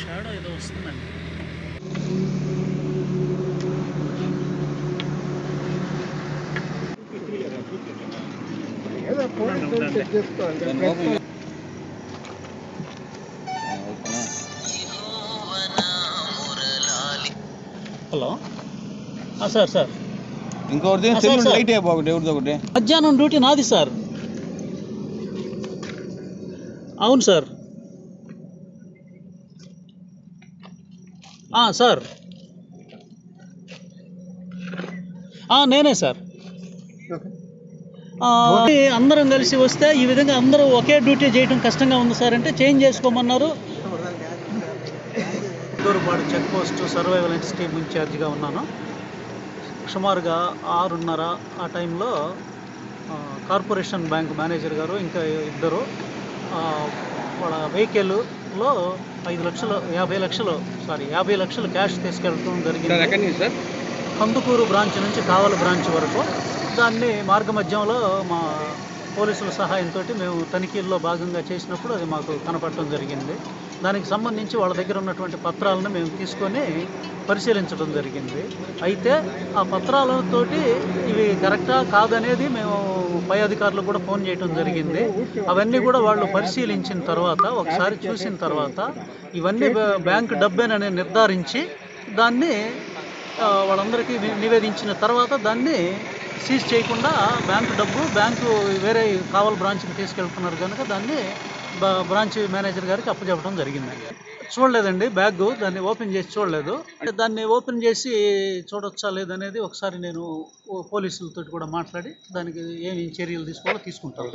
Shadow ఏదో వస్తుందండి. Hello sir ఇంకొకటి లైట్ ఒకటి మధ్యాహ్నం డ్యూటీ నాది సార్. అవును సార్. సార్ నేనే సార్. అందరం కలిసి వస్తే ఈ విధంగా అందరూ ఒకే డ్యూటీ చేయడం కష్టంగా ఉంది సార్ అంటే చేంజ్ చేసుకోమన్నారు. Durupadu check post surveillance team ఇన్ఛార్జిగా ఉన్నాను. సుమారుగా 6:30 ఆ టైంలో కార్పొరేషన్ బ్యాంక్ మేనేజర్ గారు ఇంకా ఇద్దరు వాళ్ళ వెహికల్లో 50 లక్షలు క్యాష్ తీసుకెళ్ళడం జరిగింది. కందుకూరు బ్రాంచ్ నుంచి కావలి బ్రాంచ్ వరకు. దాన్ని మార్గమధ్యంలో మా పోలీసుల సహాయంతో మేము తనిఖీల్లో భాగంగా చేసినప్పుడు అది మాకు కనపడటం జరిగింది. దానికి సంబంధించి వాళ్ళ దగ్గర ఉన్నటువంటి పత్రాలను మేము తీసుకొని పరిశీలించడం జరిగింది. అయితే ఆ పత్రాలతోటి ఇవి కరెక్టా కాదనేది మేము పై అధికారులకు కూడా ఫోన్ చేయడం జరిగింది. అవన్నీ కూడా వాళ్ళు పరిశీలించిన తర్వాత ఒకసారి చూసిన తర్వాత ఇవన్నీ బ్యాంకు డబ్బేనని నిర్ధారించి దాన్ని వాళ్ళందరికీ నివేదించిన తర్వాత దాన్ని సీజ్ చేయకుండా బ్యాంకు వేరే కావలి బ్రాంచ్కి తీసుకెళ్తున్నారు కనుక దాన్ని బ్రాంచ్ మేనేజర్ గారికి అప్పచెప్పడం జరిగిందండి. చూడలేదండి బ్యాగ్, దాన్ని ఓపెన్ చేసి చూడలేదు. దాన్ని ఓపెన్ చేసి చూడొచ్చా లేదనేది ఒకసారి నేను పోలీసులతో కూడా మాట్లాడి దానికి ఏమి చర్యలు తీసుకోవాలో తీసుకుంటాను.